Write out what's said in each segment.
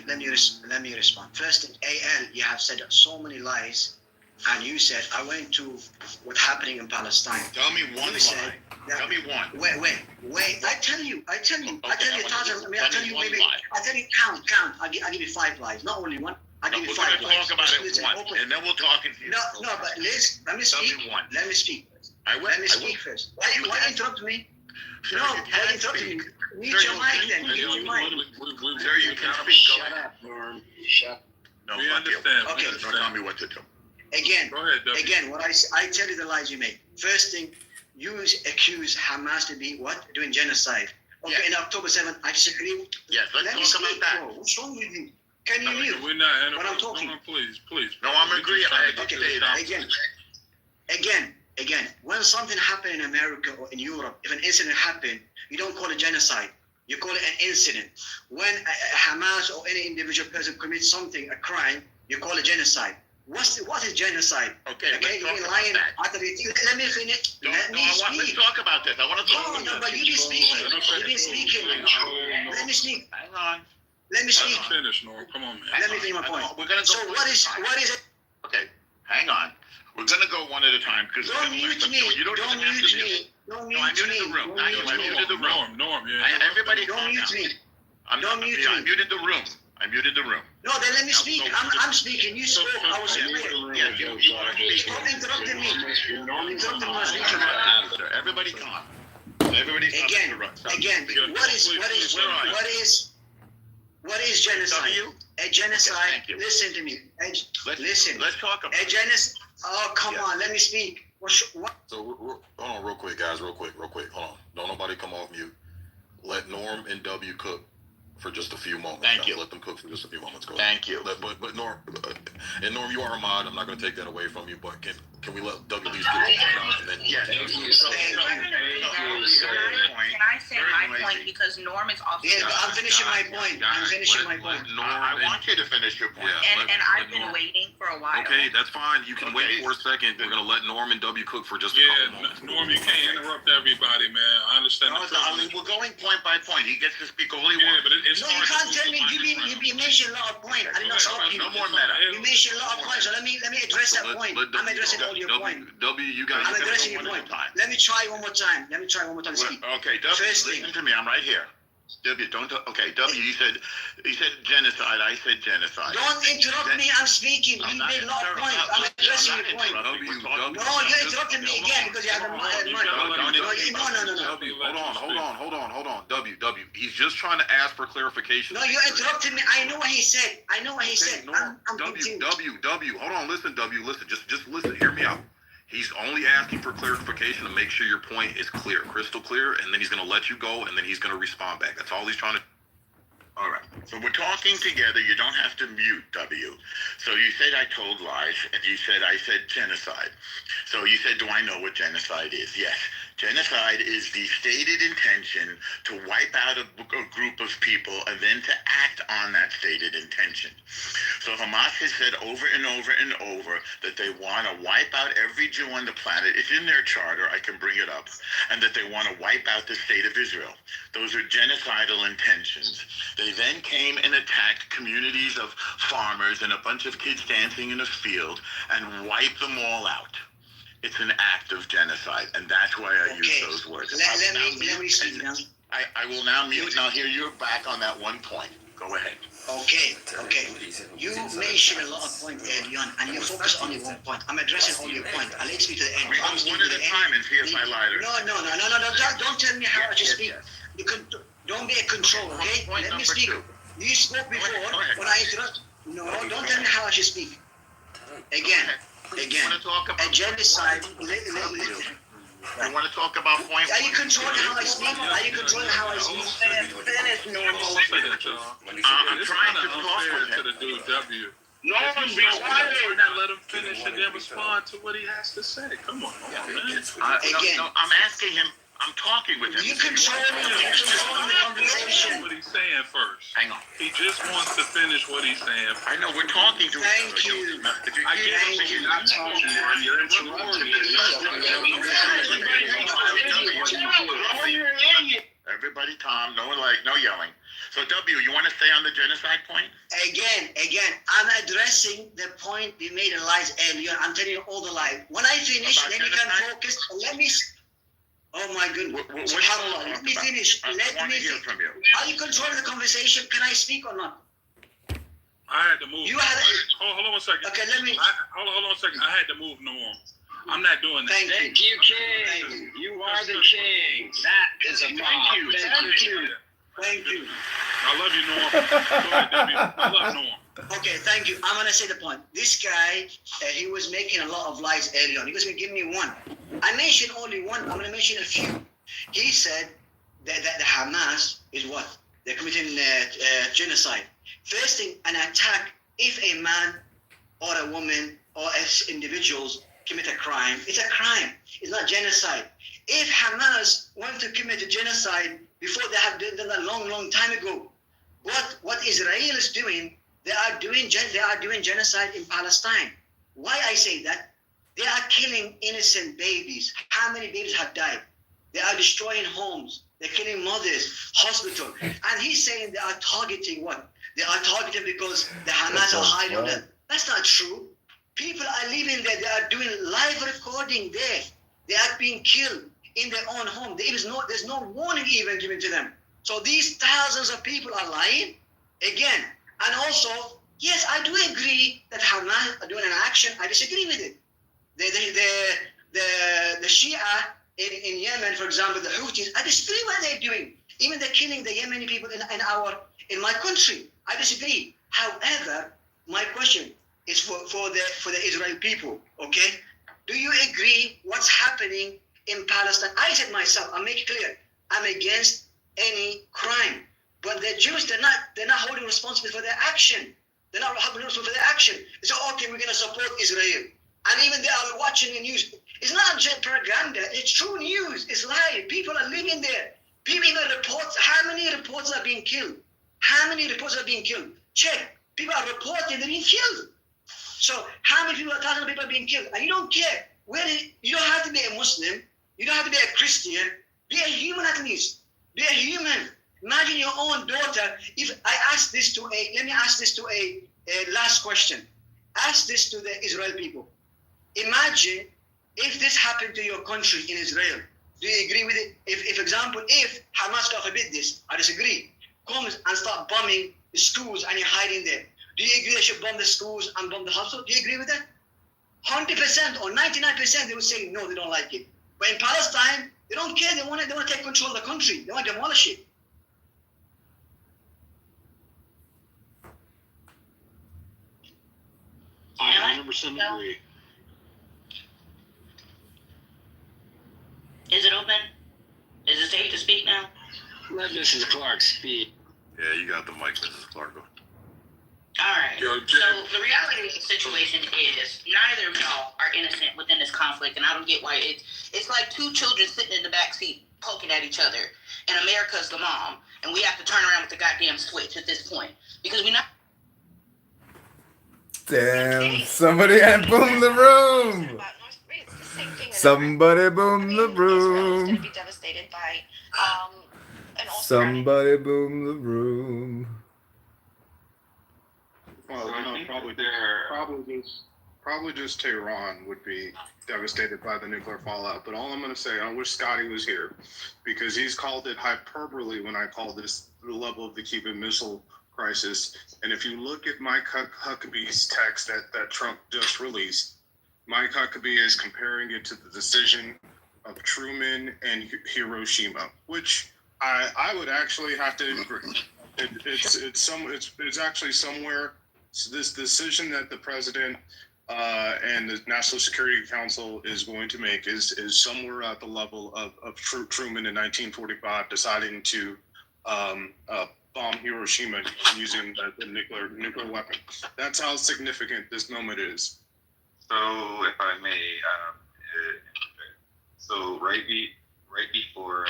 let me respond. First, in AL, you have said so many lies, and you said I went to what's happening in Palestine. Tell me one lie. Tell me one. Wait. I tell you. Okay, I tell you. I Tell you maybe. lie. I tell you count. I'll give you 5 lies, not only one. I'll give you We're 5 going to lies. talk about it Listen, once, open. and then we'll talk in future. No, but let me speak. Tell me one. Let me speak. Let me speak first. Why you interrupt me? Sir, No, you why can interrupt me? speak. Mute Sir, your you mic can then. speak. Mute your mic. Sir, you can speak. Go ahead. Norm. Shut. No, We fuck you. understand. Okay. Don't tell me what to do. Again, Go ahead, W. again, what I tell you the lies you make. First thing, you accuse Hamas to be what? Doing genocide. Okay, Yes. in October 7th, I disagree. Yes, let's Let me talk speak, about that. bro. What's wrong with you? Can you No, mute? We're not But I'm talking. No, please. No, I'm agree. I did Okay, say that. again, when something happened in America or in Europe, if an incident happened, you don't call it genocide. You call it an incident. When Hamas or any individual person commits something, a crime, you call it genocide. What is genocide? Okay, let's talk you're about lying. that. Let me finish. Let me Let's speak. talk about this. I want to talk No, about but this. you've been speaking. You've been speaking. Let me speak. Hang on. Let me speak. Finish, Norm. Come on, man. Let me finish my point. We're going to go So what is it? Okay, hang on. We're going to go one at a time. Don't mute me. Don't mute me. Don't No, I mute muted me. the room. Don't I mute me. muted the room. Norm, yeah. Everybody Don't calm mute down. me. I muted the room. I muted the room. No, then let me speak. I'm speaking. You spoke. I was Yeah, quiet. yeah, you are speaking. Stop interrupting me. Stop interrupting my speaking. Everybody calm. Everybody stop interrupting. Again, what is genocide? W? A genocide. Thank you. Listen to me. Listen. Let's talk about A it. genocide. Oh, come Yeah. on. Let me speak. What? So hold on, real quick, guys. Real quick. Hold on. Don't nobody come off mute. Let Norm and W cook for just a few moments. Thank you. Let them cook for just a few moments. Go ahead. Thank you. But Norm, and Norm, you are a mod. I'm not going to take that away from you. But can we let W at least get his point out and then? Yes. Can I say my point because Norm is also. Yeah, but I'm finishing my point. I'm finishing my point. I want you to finish your point. Yeah. And I've been waiting for a while. Okay, that's fine. You can Okay. wait for a second. We're gonna let Norm and W cook for just a couple Yeah, moments. Norm, you can't interrupt everybody, man. I understand No, the privilege. we're going point by point. He gets to speak only Yeah, once. but it's No, hard you to can't move tell the me. line. You mentioned a lot of points. I did not stop you. No more meta. You mentioned a lot of points. So let me address that point. I'm addressing all your points. W, you guys. I'm gotta addressing go your one at point. a time. Let me try one more time. To speak. Okay, W, First listen thing. to me. I'm right here. W, don't. Okay, W, you said genocide. I said genocide. Don't interrupt me. I'm speaking. You made a lot of points. I'm addressing your point. No, you interrupted me again because you have a mic. Hold on. W. He's just trying to ask for clarification. No, you interrupted me. I know what he said. I'm confused. W. Hold on. Listen, W. Listen. Just listen. Hear me out. He's only asking for clarification to make sure your point is clear, crystal clear, and then he's going to let you go, and then he's going to respond back. That's all he's trying to. All right. So we're talking together. You don't have to mute, W. So you said I told lies, and you said I said genocide. So you said, do I know what genocide is? Yes. Genocide is the stated intention to wipe out a group of people and then to act on that stated intention. So Hamas has said over and over and over that they want to wipe out every Jew on the planet. It's in their charter. I can bring it up. And that they want to wipe out the state of Israel. Those are genocidal intentions. They then came and attacked communities of farmers and a bunch of kids dancing in a field and wiped them all out. It's an act of genocide, and that's why I use those words. Let me speak now. I will now mute. Now here you're back on that one point. Go ahead. Okay. You mentioned a lot of points early on, and you focus on one point. I'm addressing all your points. I'll let you to the end. We go one at a time and see if I lied or not. No. Don't tell me how I should speak. You can don't be a control, okay? Point Let me number speak. 2. You spoke before Go ahead. when I interrupt. No, don't tell me how I should speak. Again. You want to talk about A genocide. You want to talk about point? Are you controlling how I speak? Finish, Norm. I'm trying to talk with to him. the dude, W. Norm, be quiet. Let him finish and then respond to what he has to say. Come on, man. I'm asking him. I'm talking with him. You controlling the conversation. What he's saying first. Hang on. He just wants to finish what he's saying. I know we're talking to Thank each other. you. If you I keep get saying it. You're not talking, man. You're interrupting Everybody calm. No yelling. So W, you want to stay on the genocide point? Again, I'm addressing the point we made in lies earlier. I'm telling you all the lies. When I finish, About then you can genocide? focus. Let me. Oh my goodness. What Subhanallah. Let me finish. I Let want me. to hear from you. Are you controlling the conversation? Can I speak or not? I had to move. You had. Hold on one second. Okay, let me. Hold on a second. I had to move no more. I'm not doing that. Thank you. King. You are the king. That is a Thank mob. you. Thank you. I love you, Norm. Go ahead, Debbie. I love Norm. Okay, thank you. I'm gonna say the point. This guy, he was making a lot of lies early on. He was gonna give me one. I mentioned only one. I'm gonna mention a few. He said that the Hamas is what? They're committing genocide. First thing, an attack. If a man or a woman or as individuals commit a crime, it's a crime. It's not genocide. If Hamas want to commit a genocide before they have done that long time ago, what Israel is doing, they are doing genocide in Palestine. Why I say that? They are killing innocent babies. How many babies have died? They are destroying homes. They're killing mothers, hospital. And he's saying they are targeting what? They are targeting because the Hamas are hiding on them. That's not true. People are living there. They are doing live recording there. They are being killed in their own home. There's no warning even given to them. So these thousands of people are lying again. And also, yes, I do agree that Hamas are doing an action. I disagree with it. The Shia in Yemen, for example, the Houthis, I disagree what they're doing. Even they're killing the Yemeni people in my country. I disagree. However, my question is for the Israeli people. Okay, do you agree what's happening in Palestine? I said myself, I make it clear, I'm against any crime, but the Jews they're not holding responsibility for their action. They're not holding responsibility for their action. They say, okay, we're gonna support Israel, and even they are watching the news. It's not just propaganda. It's true news. It's live. People are living there. People even reports. How many reports are being killed? How many reports are being killed? Check. People are reporting they're being killed. So how many people are talking about people being killed? And you don't care. You don't have to be a Muslim. You don't have to be a Christian. Be a human at least. Be a human. Imagine your own daughter. If I ask this to let me ask this to a last question. Ask this to the Israel people. Imagine if this happened to your country in Israel. Do you agree with it? If example, if Hamas, God forbid this, I disagree, comes and start bombing the schools and you're hiding there. Do you agree they should bomb the schools and bomb the hospitals? Do you agree with that? 100% or 99% they would say no, they don't like it. But in Palestine, they don't care. They want to take control of the country. They want to demolish it. I 100% agree. Is it open? Is it safe to speak now? Let Mrs. Clark speak. Yeah, you got the mic, Mrs. Clark. All right. Yo, So the reality of the situation is neither of y'all are innocent within this conflict, and I don't get why it's like two children sitting in the back seat poking at each other, and America's the mom, and we have to turn around with the goddamn switch at this point because we're not. Damn, somebody had boomed the room. Somebody boomed the room. Somebody boomed the room. Well, probably just Tehran would be devastated by the nuclear fallout. But all I'm going to say, I wish Scotty was here because he's called it hyperbole when I call this the level of the Cuban Missile Crisis. And if you look at Mike Huckabee's text that Trump just released, Mike Huckabee is comparing it to the decision of Truman and Hiroshima, which I would actually have to agree. It's actually somewhere. So this decision that the president and the National Security Council is going to make is somewhere at the level of Truman in 1945 deciding to bomb Hiroshima using the nuclear weapon. That's how significant this moment is. So, if I may, so right before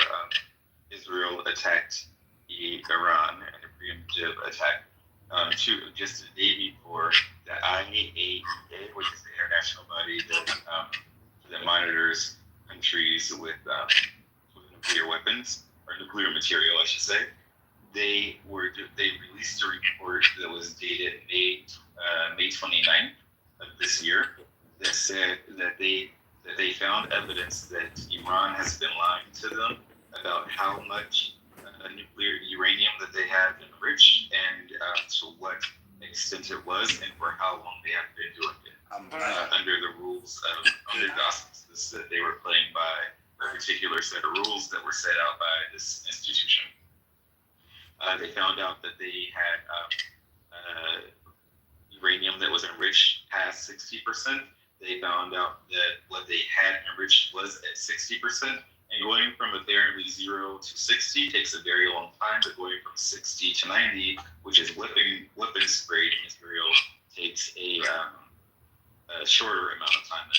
Israel attacked Iran, and a preemptive attack, just the day before, the IAEA, which is the international body that monitors countries with nuclear weapons or nuclear material, I should say, they released a report that was dated 29th of this year that said that they found evidence that Iran has been lying to them about how much nuclear uranium that they have enriched and to what extent it was and for how long they have been doing it under the rules of under the auspices that they were playing by a particular set of rules that were set out by this institution. They found out that they had uranium that was enriched past 60%. They found out that what they had enriched was at 60%. And going from apparently 0 to 60 takes a very long time, but going from 60 to 90, which is weapons grade material, takes a shorter amount of time.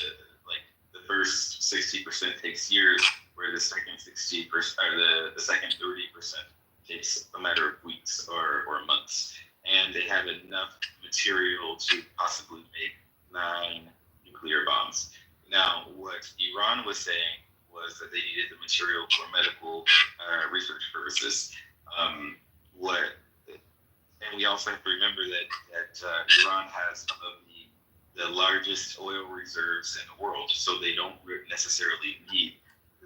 Like the first 60% takes years, where the second 60% or the second 30% takes a matter of weeks or months. And they have enough material to possibly make 9 nuclear bombs. Now, what Iran was saying was that they needed the material for medical research purposes. And we also have to remember that Iran has some of the largest oil reserves in the world, so they don't necessarily need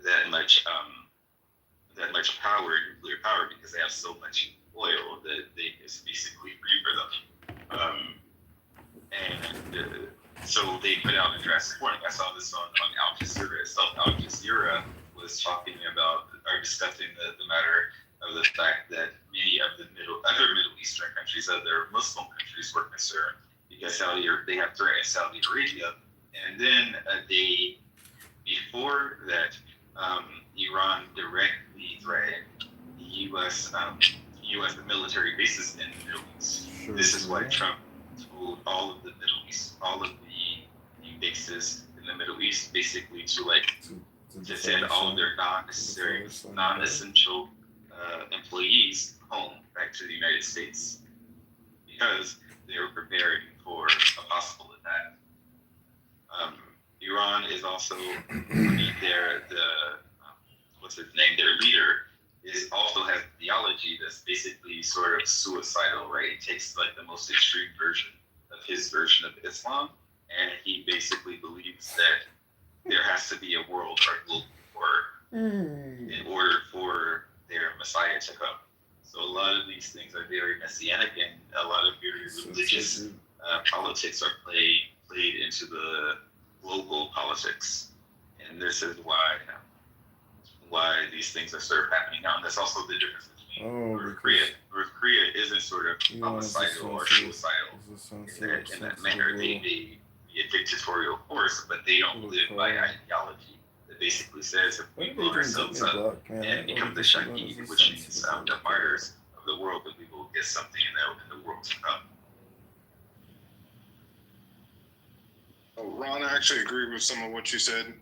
that much power, nuclear power, because they have so much oil that it's basically free for them. So they put out a drastic warning. I saw this on Al Jazeera itself. Al Jazeera was talking about or discussing the matter of the fact that many of the other Middle Eastern countries, other Muslim countries, were concerned because they have threatened Saudi Arabia, and then before that, Iran directly threatened the U.S. Military bases in the Middle East. This is why Trump told all of the bases in the Middle East basically to send all of their non-essential employees home back to the United States because they were preparing for a possible attack. Iran is also their leader also has theology that's basically sort of suicidal, right? He takes like the most extreme version of his version of Islam, and he basically believes that there has to be a world or global war in order for their Messiah to come. So a lot of these things are very messianic, and a lot of very religious politics are played into the global politics, and this is why these things are sort of happening now. And that's also the difference between North Korea. North Korea isn't sort of homicidal or suicidal in that manner. They be a dictatorial force, but they don't live by ideology that basically says if we blow ourselves up and become the Shahid, which means the martyrs of the world, that we will get something in the world to come. Oh, Ron, I actually agree with some of what you said.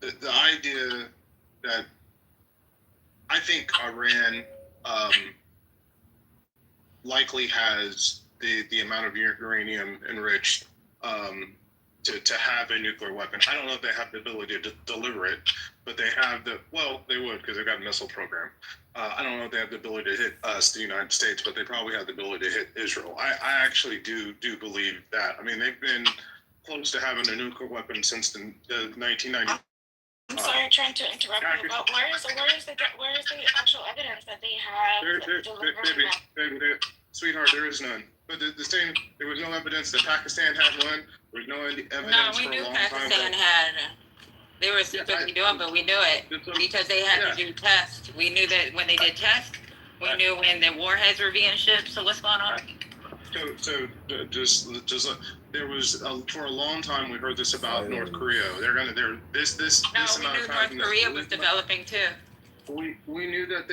The idea that I think Iran likely has the amount of uranium enriched to have a nuclear weapon. I don't know if they have the ability to deliver it, but they have they would because they've got a missile program. I don't know if they have the ability to hit us, the United States, but they probably have the ability to hit Israel. I actually do believe that. I mean, they've been close to having a nuclear weapon since the 1990s. I'm sorry, trying to interrupt you, but where is the actual evidence that they have delivered? Sweetheart, there is none. But the same, there was no evidence that Pakistan had one. There was no evidence we for knew a long Pakistan time. had. They were secretly doing, but we knew it because they had to do tests. We knew that when they did tests. We knew when the warheads were being shipped. So what's going on? So just there was for a long time we heard this about North Korea. This we amount knew of time North Korea was developing too. We knew that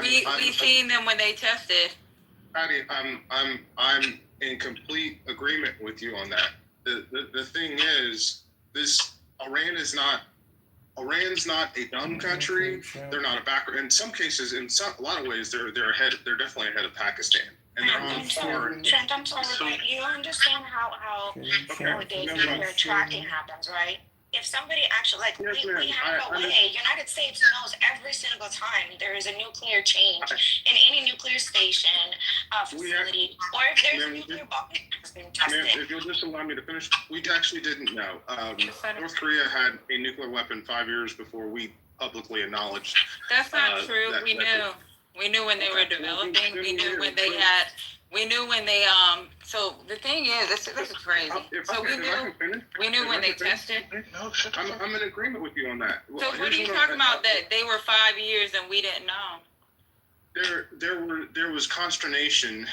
We seen them when they tested. Patty, I'm in complete agreement with you on that. The thing is, Iran's not a dumb country. They're not a backward. In some cases, a lot of ways, they're ahead. They're definitely ahead of Pakistan. And they're on Trent, I'm sorry, but you understand how the nuclear tracking happens, right? if somebody actually, like, Yes, we ma'am. have a I way, United States knows every single time there is a nuclear change in any nuclear station, facility, or if there's a Ma'am, nuclear bomb that has been Ma'am, tested. if you'll just allow me to finish, we actually didn't know. North Korea had a nuclear weapon 5 years before we publicly acknowledged. That's not true. that- We that- knew. We knew when they were Okay. developing. We knew when they Well, had. We knew when they So the thing is, this is crazy. So we knew. We knew when they tested. I'm in agreement with you on that. So Well, what are here's you what talking about? That they were 5 years and we didn't know. There was consternation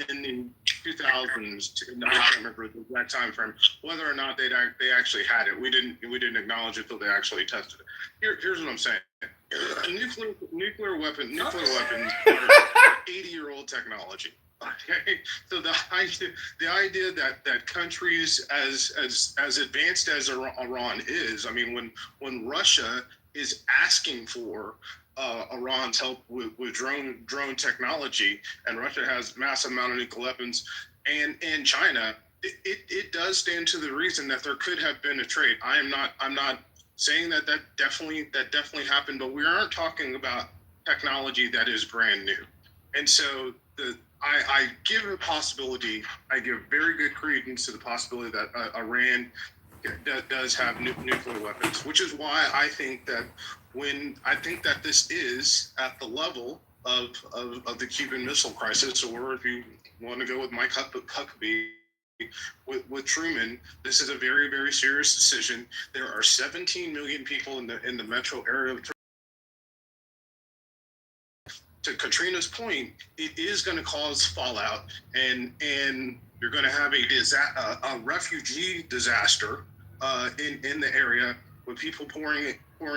in the 2000s. I can't remember the exact time frame whether or not they actually had it. We didn't acknowledge it until they actually tested it. Here's what I'm saying. Nuclear weapons are 80-year-old technology. Okay, so the idea that countries as advanced as Iran is, I mean, when Russia is asking for Iran's help with drone technology, and Russia has massive amount of nuclear weapons, and China, it does stand to the reason that there could have been a trade. I'm not saying that definitely happened, but we aren't talking about technology that is brand new, and so I give a possibility. I give very good credence to the possibility that Iran does have nuclear weapons, which is why I think that this is at the level of the Cuban Missile Crisis, or if you want to go with Mike Huckabee, with Truman, this is a very, very serious decision. There are 17 million people in the metro area of. To Katrina's point, it is going to cause fallout, and you're going to have a refugee disaster in the area with people pouring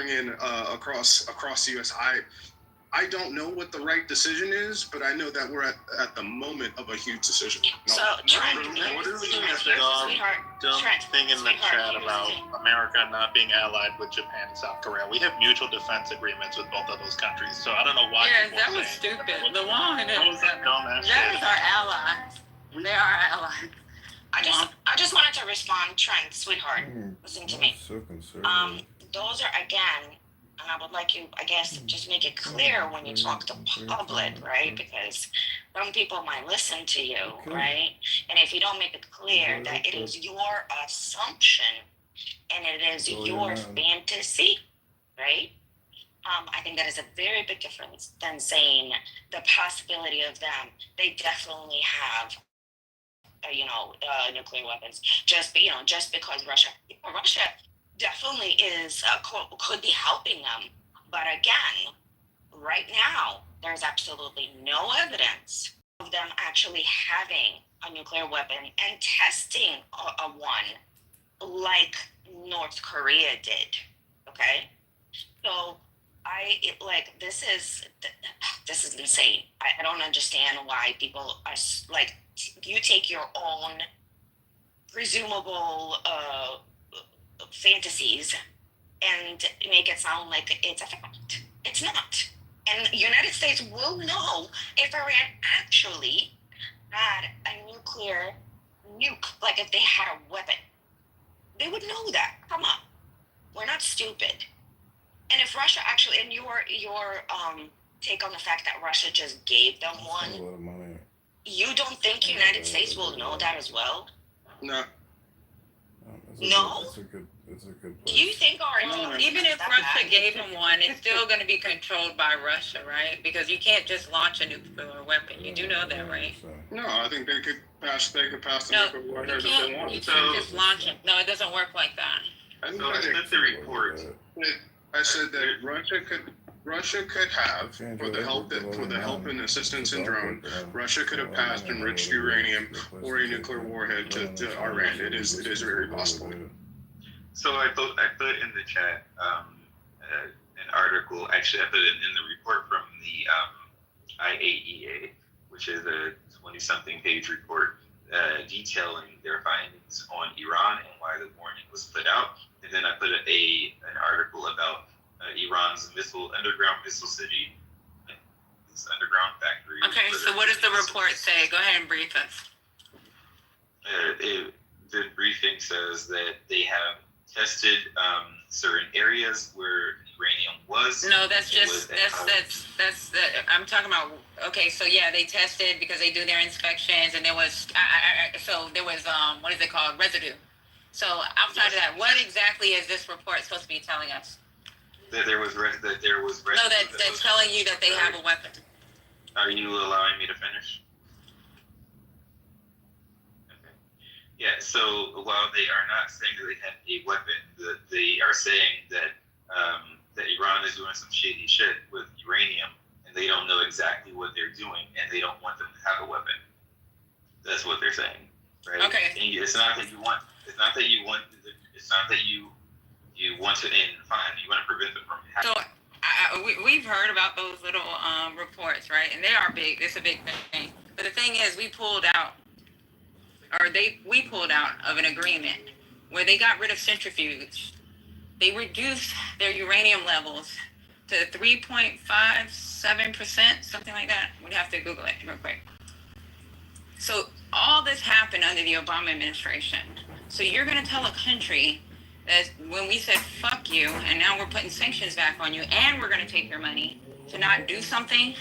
in across the U.S. I don't know what the right decision is, but I know that we're at the moment of a huge decision. So, What are we doing at the dumb thing in the chat about America not being allied with Japan and South Korea? We have mutual defense agreements with both of those countries, so I don't know why. Yeah, people that are was saying- stupid. The one. What was that dumbass That shit? is our allies. They are our allies. I just wanted to respond, Trent, sweetheart. Listen to me. So conservative. Those are, again, and I would like you, I guess, just make it clear when you talk to public, right? Because some people might listen to you, right? And if you don't make it clear that it is your assumption and it is your fantasy, right? I think that is a very big difference than saying the possibility of them. They definitely have, nuclear weapons. Just because Russia definitely is could be helping them, but again, right now there's absolutely no evidence of them actually having a nuclear weapon and testing a one like North Korea did. Okay, so this is insane. I don't understand why people are like, you take your own presumable fantasies and make it sound like it's a fact. It's not. And the United States will know if Iran actually had a nuclear nuke, like if they had a weapon. They would know that. Come on. We're not stupid. And if Russia actually, and your take on the fact that Russia just gave them That's a one, lot of money. you don't think United States will know that as well? No. No? It's a good Do you place. think our Well, even if Russia gave them one, it's still going to be controlled by Russia, right? Because you can't just launch a nuclear weapon. You do know that, right? So, No, I think they could pass the No, nuclear you warheads if they can't, you wanted. can't just launch it. No, it doesn't work like that. So I sent the report. I said that Russia could have, for the help and assistance in drone, Russia could have passed enriched uranium or a nuclear warhead to Iran. It is very possible. So I put in the chat an article. Actually, I put it in the report from the IAEA, which is a 20-something page report detailing their findings on Iran and why the warning was put out. And then I put an article about Iran's underground missile city, this underground factory. Okay, so what does the report say? Go ahead and brief us. The briefing says that they have tested certain areas where uranium was. No, I'm talking about. Okay, so yeah, they tested because they do their inspections, and there was what is it called, residue. So outside of that, what exactly is this report supposed to be telling us? That there was residue. No, that's telling you that they have a weapon. Are you allowing me to finish? Okay. Yeah. So while they are not saying that they have a weapon, they are saying that that Iran is doing some shady shit with uranium, and they don't know exactly what they're doing, and they don't want them to have a weapon. That's what they're saying, right? Okay. And it's not that you want. It's not that you want. It's not that you want to end fine. You want to prevent them from having. So we've heard about those little reports, right? And they are big. It's a big thing. But the thing is, we pulled out of an agreement where they got rid of centrifuge. They reduced their uranium levels to 3.57%, something like that. We'd have to Google it real quick. So all this happened under the Obama administration. So you're going to tell a country that when we said fuck you, and now we're putting sanctions back on you, and we're going to take your money to not do something?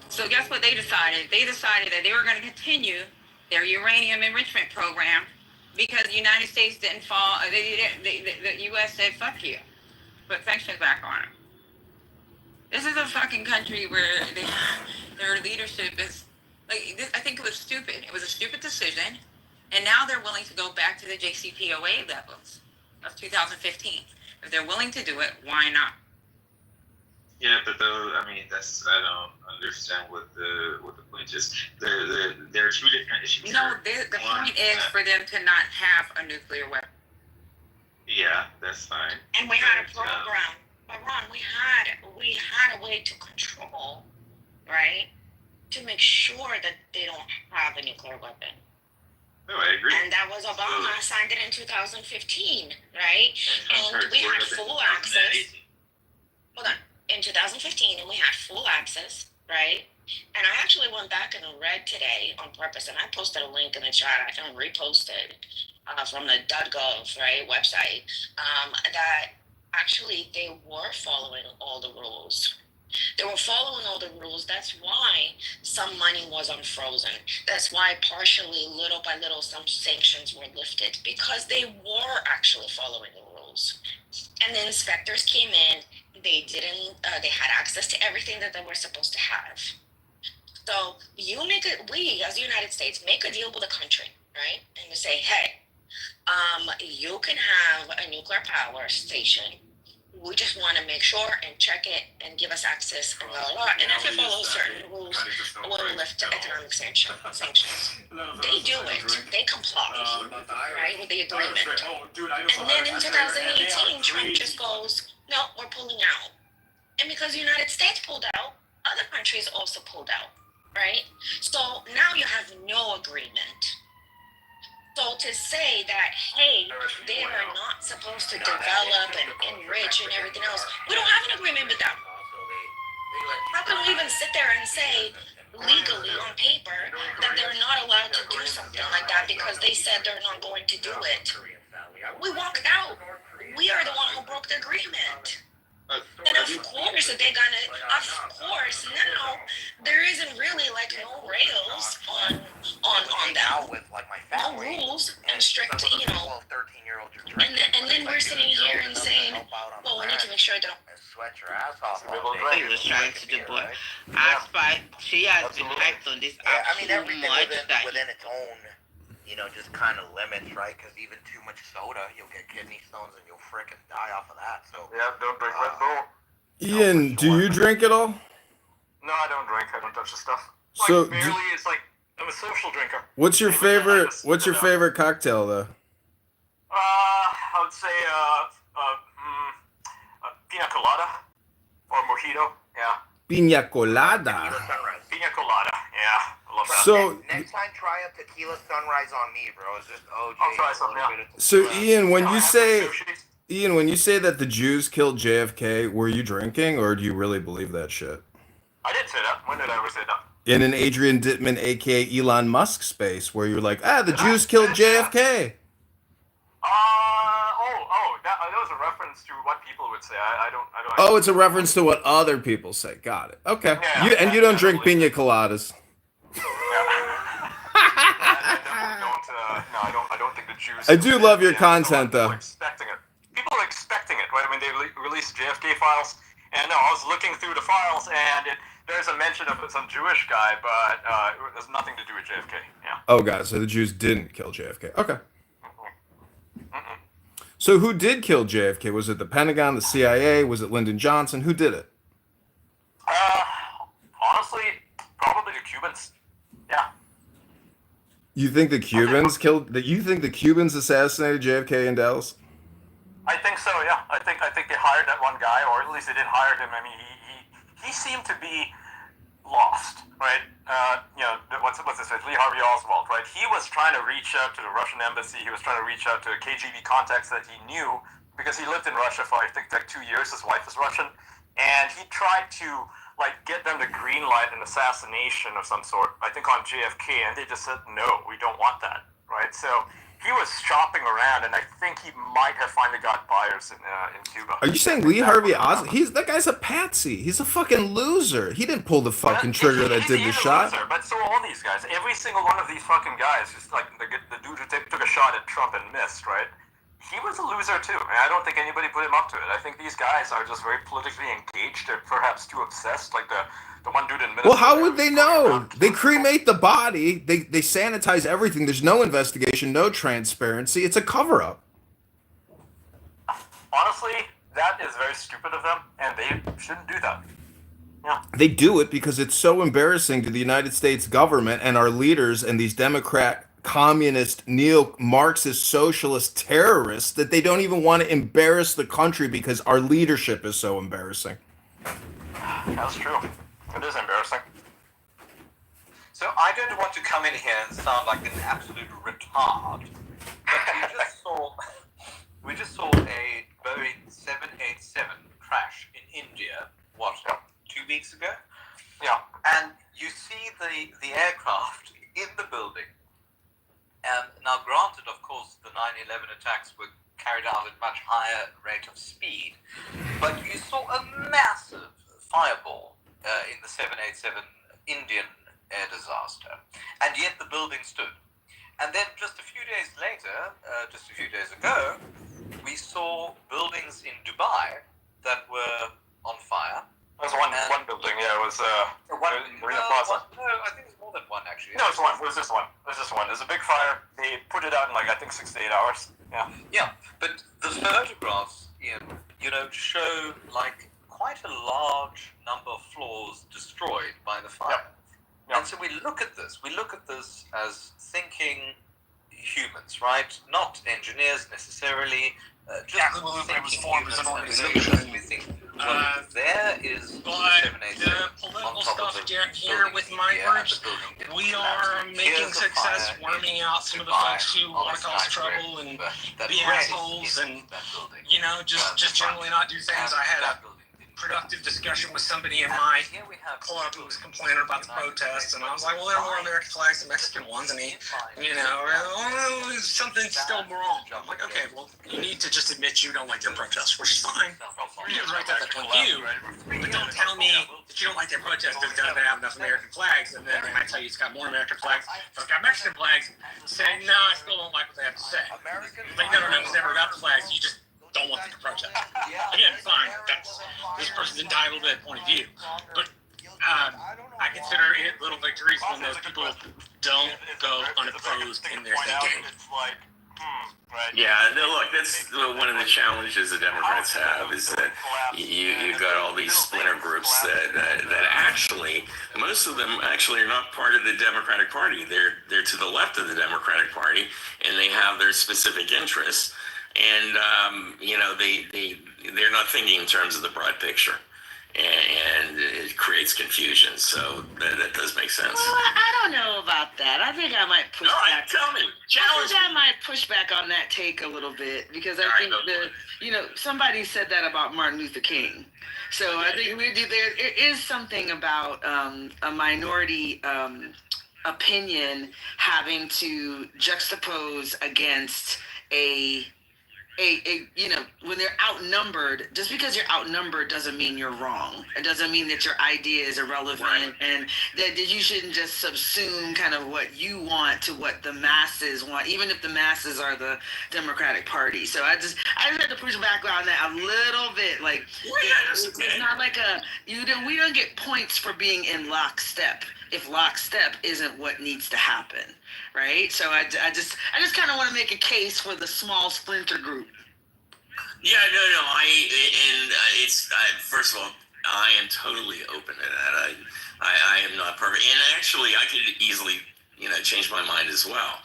So guess what they decided? They decided that they were going to continue their uranium enrichment program because the United States didn't fall. The U.S. said fuck you, put sanctions back on them. This is a fucking country where their leadership is like this. I think it was stupid. It was a stupid decision, and now they're willing to go back to the JCPOA levels of 2015. If they're willing to do it, why not? Yeah, but though I don't understand what the point is. There are two different issues. No, the point is for them to not have a nuclear weapon. Yeah, that's fine. And we had a program, but Ron, we had a way to control, right? To make sure that they don't have a nuclear weapon. No, I agree. And that was Obama signed it in 2015, right? And we had full access. Hold on. In 2015, and we had full access, right? And I actually went back and read today on purpose, and I posted a link in the chat. I can repost it from the .gov, right, website, that actually they were following all the rules. They were following all the rules. That's why some money was unfrozen. That's why partially, little by little, some sanctions were lifted, because they were actually following the rules. And the inspectors came in. They didn't. They had access to everything that they were supposed to have. So we as the United States make a deal with the country, right? And we say, hey, you can have a nuclear power station. We just want to make sure and check it and give us access and blah, blah, blah. And if it follows certain rules, we'll lift economic sanctions. They do it. They comply, right, with the agreement. And then in 2018, Trump just goes, no, we're pulling out. And because the United States pulled out, other countries also pulled out, right? So now you have no agreement. So to say that, hey, they are not supposed to develop and enrich and everything else, we don't have an agreement with them. How can we even sit there and say legally on paper that they're not allowed to do something like that because they said they're not going to do it? We walked out. We are the one who broke the agreement. And of course, now there isn't really like no rails on that. No rules and strict, 13-year-old and then we're sitting here and saying, well, we need to make sure they don't sweat your ass off. He was trying to deport. I spy. She has been hyped on this everything much that within its own, just kind of limits, right? Because even too much soda, you'll get kidney stones and you'll frickin' die off of that. So don't drink Red Bull. Ian, do you drink at all? No, I don't drink. I don't touch the stuff. It's like I'm a social drinker. What's your favorite? What's your favorite cocktail though? I would say pina colada or mojito. Yeah. Pina colada. Pina colada. Yeah. I love that. So next time, try a tequila sunrise on me, bro. It's just OJ. I'll try something. Yeah. So Ian, when you say that the Jews killed JFK, were you drinking or do you really believe that shit? I did say that. When did I ever say that? In an Adrian Dittman, aka Elon Musk space, where you're like, the Jews killed JFK. reference to what people would say. I don't. Oh, it's a reference to what other people say. Got it. Okay. Yeah, You don't drink pina coladas. I don't think the Jews. I do love your content, though. People are expecting it, right? I mean, they released JFK files, and no, I was looking through the files, and there's a mention of some Jewish guy, but it has nothing to do with JFK. Yeah. Oh, God. So the Jews didn't kill JFK. Okay. So who did kill JFK? Was it the Pentagon, the CIA? Was it Lyndon Johnson? Who did it? Honestly, probably the Cubans. Yeah. You think the Cubans killed? You think the Cubans assassinated JFK in Dallas? I think so. Yeah. I think they hired that one guy, or at least they did hire him. I mean, he seemed to be lost, right? What's his name? Lee Harvey Oswald, right? He was trying to reach out to the Russian embassy. He was trying to reach out to KGB contacts that he knew because he lived in Russia for I think like 2 years. His wife is Russian, and he tried to get them to green light an assassination of some sort. I think on JFK, and they just said no, we don't want that, right? So he was shopping around, and I think he might have finally got buyers in Cuba. Are you saying Lee Harvey Oswald? That guy's a patsy. He's a fucking loser. He didn't pull the fucking trigger that did the shot. Loser, but so all these guys, every single one of these fucking guys, just like the dude who took a shot at Trump and missed, right? He was a loser too. I don't think anybody put him up to it. I think these guys are just very politically engaged. They're perhaps too obsessed, like the one dude in Minnesota. Well, how would they know? They cremate the body. They sanitize everything. There's no investigation, no transparency. It's a cover-up. Honestly, that is very stupid of them, and they shouldn't do that. Yeah. They do it because it's so embarrassing to the United States government and our leaders and these Democrat, communist, neo-Marxist, socialist terrorists that they don't even want to embarrass the country because our leadership is so embarrassing. That's true. It is embarrassing. So I don't want to come in here and sound like an absolute retard, but we just saw a Boeing 787 crash in India, 2 weeks ago? Yeah. And you see the aircraft in the building. Now, granted, of course, the 9/11 attacks were carried out at much higher rate of speed, but you saw a massive fireball in the 787 Indian air disaster, and yet the building stood. And then just a few days later, just a few days ago, we saw buildings in Dubai that were on fire. There was one building, yeah, it was Marina Plaza. No, I think it's more than one, actually. No, it's one. It was just one. There's a big fire. They put it out in I think 6 to 8 hours. Yeah. Yeah, but the photographs, show quite a large number of floors destroyed by the fire. Yep. And so we look at this as thinking humans, right? Not engineers necessarily. It was formed as an organization. We think, there is the political stuff here with migrants, we are making success worming out some of the folks who want to cause trouble and be assholes and, just generally not do things. I had a productive discussion with somebody in my club who was complaining about the protests, and I was like, well, there are more American flags than Mexican ones, and something's still wrong. I'm like, okay, well, you need to just admit you don't like their protests, which is fine. You're right, that's the point of view, but don't tell me that you don't like their protests because it doesn't have enough American flags, and then when I tell you it's got more American flags, but it's got Mexican flags, say, no, I still don't like what they have to say. Like, no, it's never about the flags, you just don't want them to protest. Again, fine. This person's entitled to that point of view. But I consider it little victories when those people don't go unopposed in their thinking. Yeah, look, that's one of the challenges the Democrats have is that you've got all these splinter groups that actually, most of them actually are not part of the Democratic Party. They're to the left of the Democratic Party, and they have their specific interests. And they're not thinking in terms of the broad picture, and it creates confusion. So that does make sense. Well, I don't know about that. I think I might push back. Tell me, challenge. I might push back on that take a little bit because I think somebody said that about Martin Luther King. So I think there is something about a minority opinion having to juxtapose against a when they're outnumbered, just because you're outnumbered doesn't mean you're wrong. It doesn't mean that your idea is irrelevant and that you shouldn't just subsume kind of what you want to what the masses want, even if the masses are the Democratic Party. So I just had to push back on that a little bit. Like, it's not like we don't get points for being in lockstep if lockstep isn't what needs to happen, right? So I just kind of want to make a case for the small splinter group. Yeah, no. First of all, I am totally open to that. I am not perfect, and actually, I could easily, change my mind as well.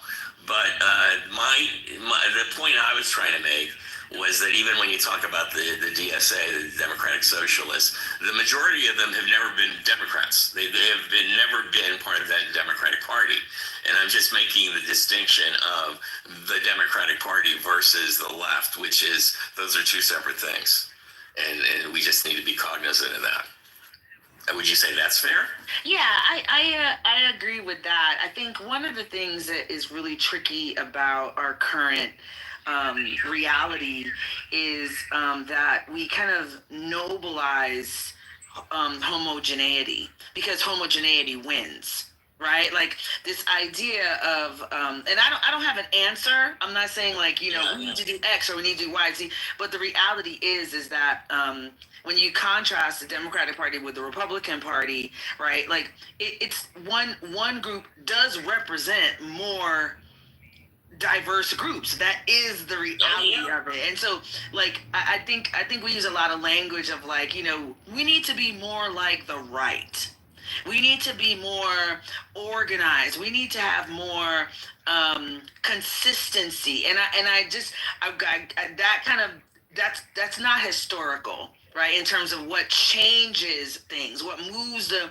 But the point I was trying to make was that even when you talk about the DSA, the Democratic Socialists, the majority of them have never been Democrats. They have never been part of that Democratic Party. And I'm just making the distinction of the Democratic Party versus the left, which is, those are two separate things. And we just need to be cognizant of that. Would you say that's fair? Yeah, I agree with that. I think one of the things that is really tricky about our current reality is that we kind of nobilize homogeneity because homogeneity wins. Right, like this idea of, and I don't have an answer. I'm not saying we need to do X or we need to do Y, Z. But the reality is that when you contrast the Democratic Party with the Republican Party, right? Like it's one group does represent more diverse groups. That is the reality of it. And so I think we use a lot of language of we need to be more like the right. We need to be more organized. We need to have more consistency. And that's not historical, right? In terms of what changes things, what moves the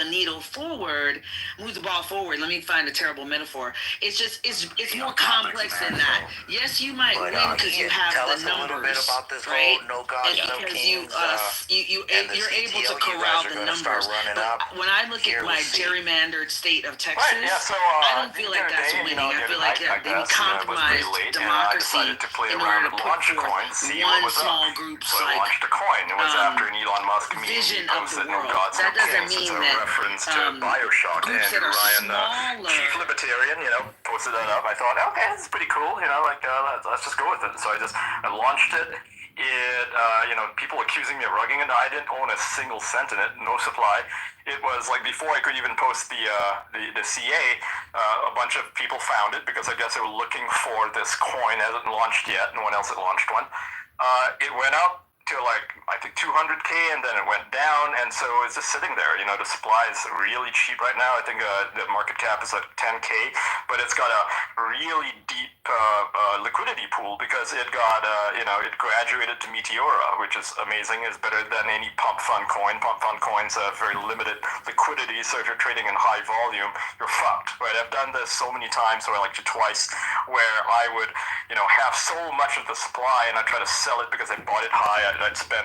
needle forward, moves the ball forward. Let me find a terrible metaphor. It's more complex than that. Yes, you might win because you have the numbers, right? And because you're able to corral the numbers. But when I look at my gerrymandered state of Texas, I don't feel like that's winning. I feel like they compromised democracy in order to put forth one small group's vision of the world. That doesn't mean it's a that reference to Bioshock. groups that are Ryan, smaller, chief libertarian, posted that up. I thought, okay, this is pretty cool. Let's just go with it. So I launched it. People accusing me of rugging it. I didn't own a single cent in it. No supply. It was like before I could even post the CA, a bunch of people found it because I guess they were looking for this coin. It hasn't launched yet. No one else had launched one. It went up to I think 200K, and then it went down, and so it's just sitting there. The supply is really cheap right now. I think the market cap is at 10K, but it's got a really deep liquidity pool because it got it graduated to Meteora, which is amazing. It's better than any pump fund coin. Pump fund coins have very limited liquidity, so if you're trading in high volume, you're fucked. Right? I've done this so many times, or twice, where I would have so much of the supply and I try to sell it because I bought it high. I'd spend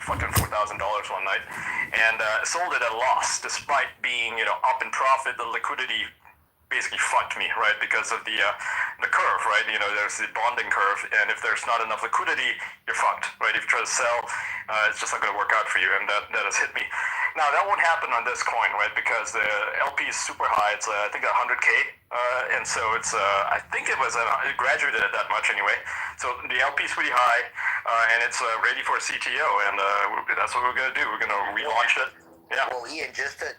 fucking $4,000 one night and sold it at a loss despite being up in profit. The liquidity basically fucked me, right, because of the curve, right? There's the bonding curve, and if there's not enough liquidity, you're fucked, right? If you try to sell, it's just not going to work out for you, and that has hit me. Now that won't happen on this coin, right? Because the LP is super high. It's I think 100K, and so it's I think it graduated at that much anyway. So the LP is pretty high, and it's ready for a CTO, and that's what we're going to do. We're going to relaunch it. Yeah. Well, Ian, just to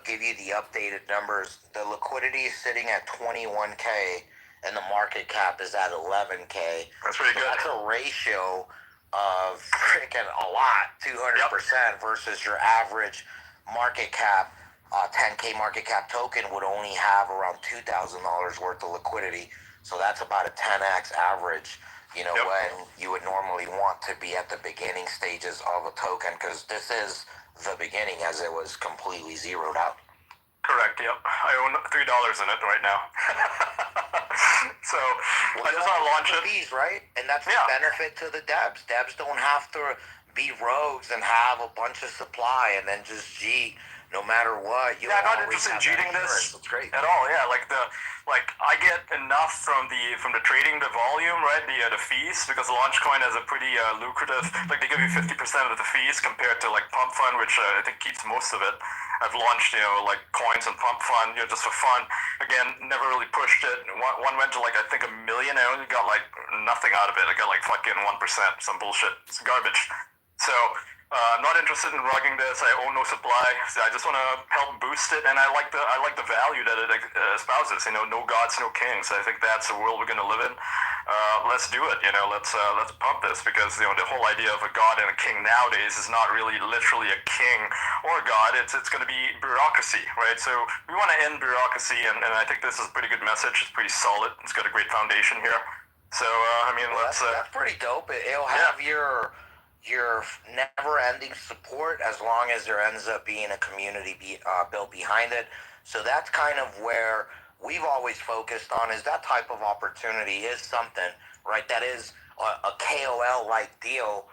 give you the updated numbers, the liquidity is sitting at 21K, and the market cap is at 11K. That's pretty good. That's a ratio of freaking a lot, 200% versus your average market cap. 10K market cap token would only have around $2,000 worth of liquidity, so that's about a 10x average. When you would normally want to be at the beginning stages of a token, because this is the beginning as it was completely zeroed out. Correct, yep. I own $3 in it right now. So I just want to launch it. Fees, right? And that's the benefit to the devs. Devs don't have to be rogues and have a bunch of supply and then just no matter what, you'll Yeah, I'm not always interested in have that cheating insurance. this It's great. at all. Yeah, like I get enough from the trading, the volume, right? The fees, because Launchcoin has a pretty lucrative. Like they give you 50% of the fees compared to like Pump Fund, which I think keeps most of it. I've launched like coins and Pump Fund, just for fun. Again, never really pushed it. One went to like I think $1 million. I only got like nothing out of it. I got like fucking 1%, some bullshit. It's garbage. So. I'm not interested in rugging this. I own no supply. So I just want to help boost it, and I like the value that it espouses. No gods, no kings. I think that's the world we're going to live in. Let's do it. Let's pump this, because the whole idea of a god and a king nowadays is not really literally a king or a god. It's going to be bureaucracy, right? So we want to end bureaucracy, and I think this is a pretty good message. It's pretty solid. It's got a great foundation here. So let's. That's pretty dope. It'll have your never-ending support as long as there ends up being a community built behind it. So that's kind of where we've always focused on, is that type of opportunity is something, right, that is a KOL-like deal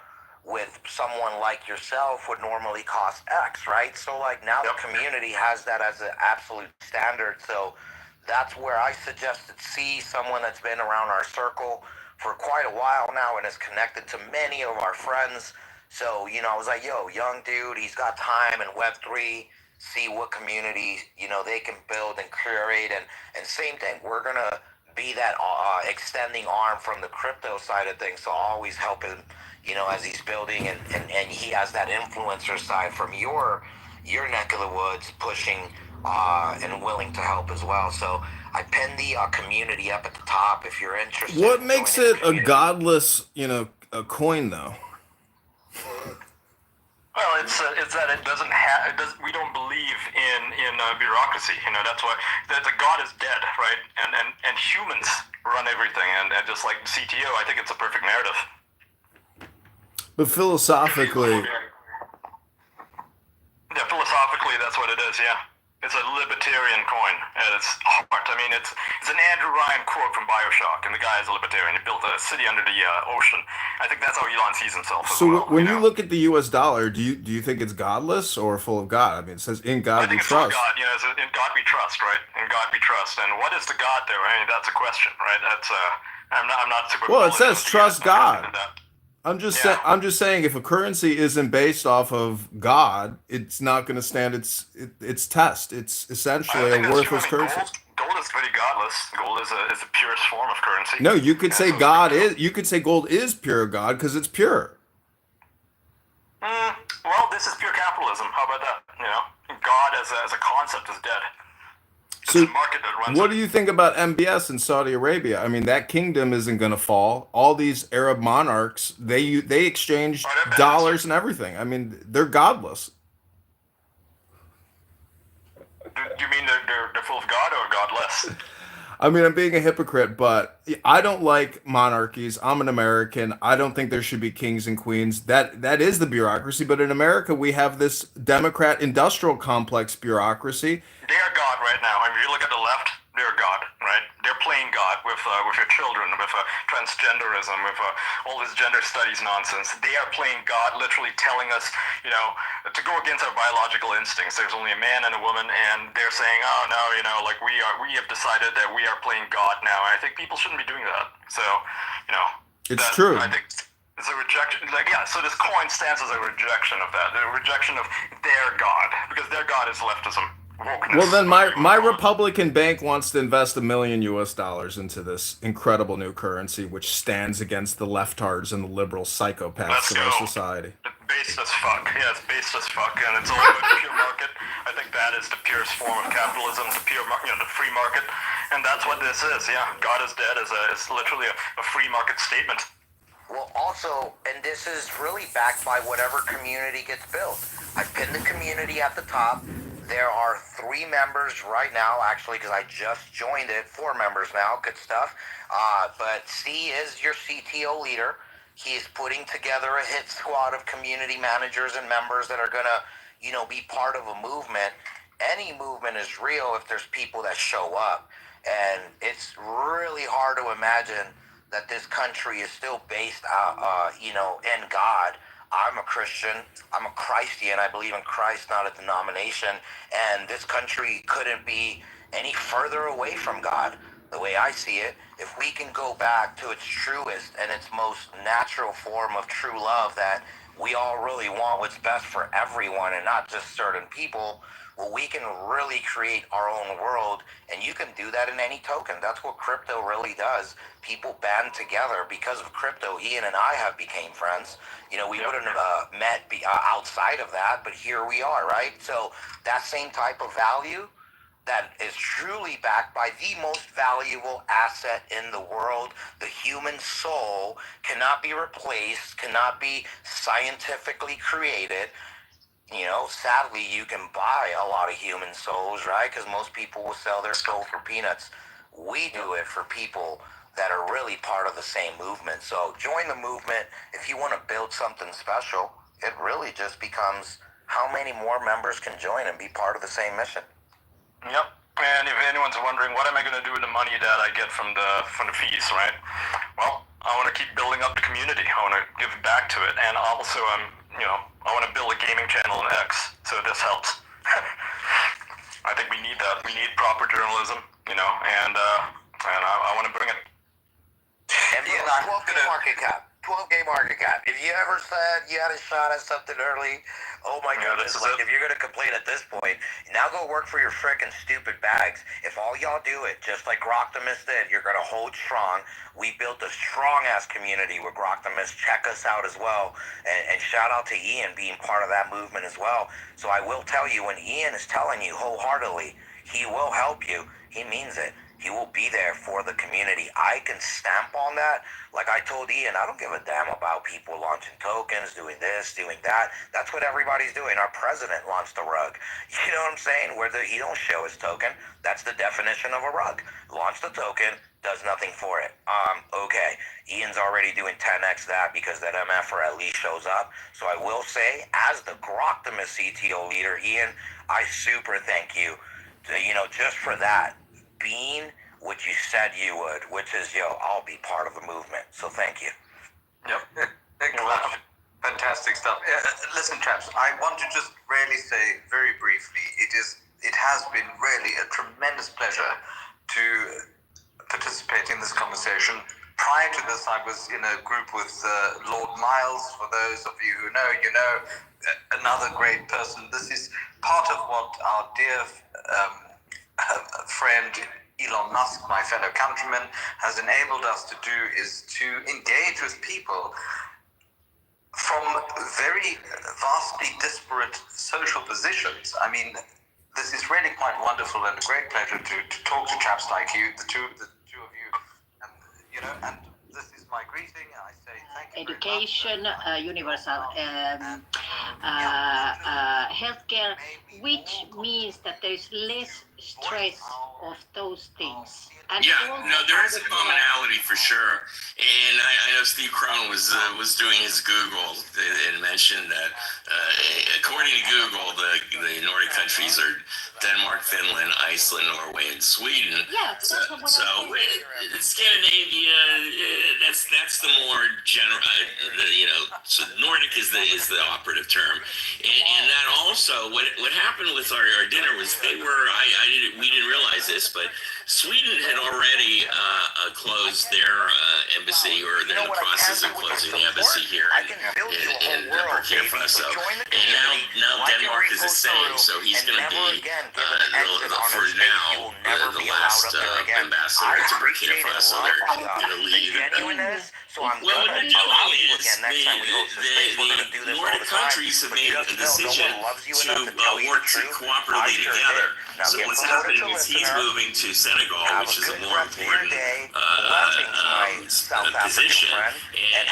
with someone like yourself would normally cost X, right? So like now the community has that as an absolute standard. So that's where I suggested someone that's been around our circle for quite a while now and is connected to many of our friends. So, I was like, yo, young dude, he's got time in Web3, see what community, they can build and curate. And same thing, we're going to be that extending arm from the crypto side of things. So always help him, as he's building, and he has that influencer side from your neck of the woods pushing and willing to help as well. So I pinned the community up at the top if you're interested. What makes it a godless, a coin though? Well, it's that it doesn't have. We don't believe in bureaucracy. That's why the God is dead, right? And humans run everything. And just like CTO, I think it's a perfect narrative. But philosophically. Yeah, philosophically, that's what it is. Yeah. It's a libertarian coin at its heart. I mean, it's an Andrew Ryan quote from BioShock, and the guy is a libertarian. He built a city under the ocean. I think that's how Elon sees himself. So when you look at the U.S. dollar, do you think it's godless or full of God? I mean, it says "In God we trust." Full of God, in God we trust, right? In God we trust. And what is the God there? I mean, that's a question, right? That's I'm not super. Well, it says trust God. I'm just saying if a currency isn't based off of God, it's not going to stand its test. It's essentially a worthless currency. Gold is pretty godless. Gold is the purest form of currency. No, you could say you could say gold is pure God because it's pure. Well, this is pure capitalism. How about that? God as a concept is dead. So, what do you think about MBS in Saudi Arabia? I mean, that kingdom isn't going to fall. All these Arab monarchs, they exchanged dollars and everything. I mean, they're godless. Do you mean they're full of God or godless? I mean, I'm being a hypocrite, but I don't like monarchies. I'm an American. I don't think there should be kings and queens. That is the bureaucracy. But in America, we have this Democrat industrial complex bureaucracy. They are God right now. I mean, you look at the left, they're God, right? They're playing God with your children, with transgenderism, with all this gender studies nonsense. They are playing God, literally telling us, to go against our biological instincts. There's only a man and a woman, and they're saying, oh no, like we have decided that we are playing God now. And I think people shouldn't be doing that. So, it's true. I think it's a rejection. So this coin stands as a rejection of that, a rejection of their God, because their God is leftism. Well, then my Republican bank wants to invest $1 million into this incredible new currency, which stands against the leftards and the liberal psychopaths of our society. It's based as fuck. Yeah, it's based as fuck, and it's all about the pure market. I think that is the purest form of capitalism, the pure, the free market, and that's what this is. Yeah, God is dead is literally a free market statement. Well, also, and this is really backed by whatever community gets built. I pinned the community at the top. There are 3 members right now, actually, because I just joined it. 4 members now, good stuff. But C is your CTO leader. He's putting together a hit squad of community managers and members that are going to, be part of a movement. Any movement is real if there's people that show up. And it's really hard to imagine that this country is still based, in God. I'm a Christian. I'm a Christian. I believe in Christ, not a denomination. And this country couldn't be any further away from God. The way I see it, if we can go back to its truest and its most natural form of true love, that we all really want what's best for everyone and not just certain people, well, we can really create our own world, and you can do that in any token. That's what crypto really does. People band together because of crypto. Ian and I have became friends. You know, we wouldn't have met outside of that, but here we are, right? So that same type of value that is truly backed by the most valuable asset in the world, the human soul, cannot be replaced, cannot be scientifically created. You know, sadly, you can buy a lot of human souls, right? Because most people will sell their soul for peanuts. We do it for people that are really part of the same movement. So join the movement. If you want to build something special, it really just becomes how many more members can join and be part of the same mission. Yep. And if anyone's wondering, what am I going to do with the money that I get from the fees, right? Well, I want to keep building up the community. I want to give back to it, and also I want to build a gaming channel on X. So this helps. I think we need that. We need proper journalism, and I want to bring it. And 12K market cap. 12K market cap. If you ever said you had a shot at something early, oh my goodness, like if you're going to complain at this point, now go work for your frickin' stupid bags. If all y'all do it, just like Groktimus did, you're going to hold strong. We built a strong-ass community with Groktimus. Check us out as well. And shout out to Ian being part of that movement as well. So I will tell you, when Ian is telling you wholeheartedly, he will help you. He means it. He will be there for the community. I can stamp on that. Like I told Ian, I don't give a damn about people launching tokens, doing this, doing that. That's what everybody's doing. Our president launched a rug. You know what I'm saying? He don't show his token. That's the definition of a rug. Launched a token, does nothing for it. Okay. Ian's already doing 10x that because that MFer at least shows up. So I will say, as the Groktimus CTO leader, Ian, I super thank you. Just for that. Being what you said you would, which is, I'll be part of the movement. So thank you. Yep. Fantastic stuff. Listen, chaps, I want to just really say very briefly, it has been really a tremendous pleasure to participate in this conversation. Prior to this, I was in a group with Lord Miles. For those of you who know, another great person. This is part of what our dear friend Elon Musk, my fellow countryman, has enabled us to do, is to engage with people from very vastly disparate social positions. I mean, this is really quite wonderful and a great pleasure to talk to chaps like you, the two of you, and this is my greeting. I say thank you. Education, universal healthcare, which means that there is less stress of those things. And there is a commonality for sure. And I know Steve Crone was doing his Google and mentioned that according to Google, the Nordic countries are Denmark, Finland, Iceland, Norway, and Sweden. Yeah, so Scandinavia, that's the more general. So Nordic is the operative term, and that also what happened with our dinner was we didn't realize this, but Sweden had already closed their embassy, or they're in the process of closing the embassy here in Burkina Faso. And now Denmark is the same, so he's going to be, for now, the last ambassador to Burkina Faso. They're going to leave. Well, what they're doing is the Nordic countries have made a decision to work cooperatively together. So what's happening is he's moving to Senegal, which is a more important position, and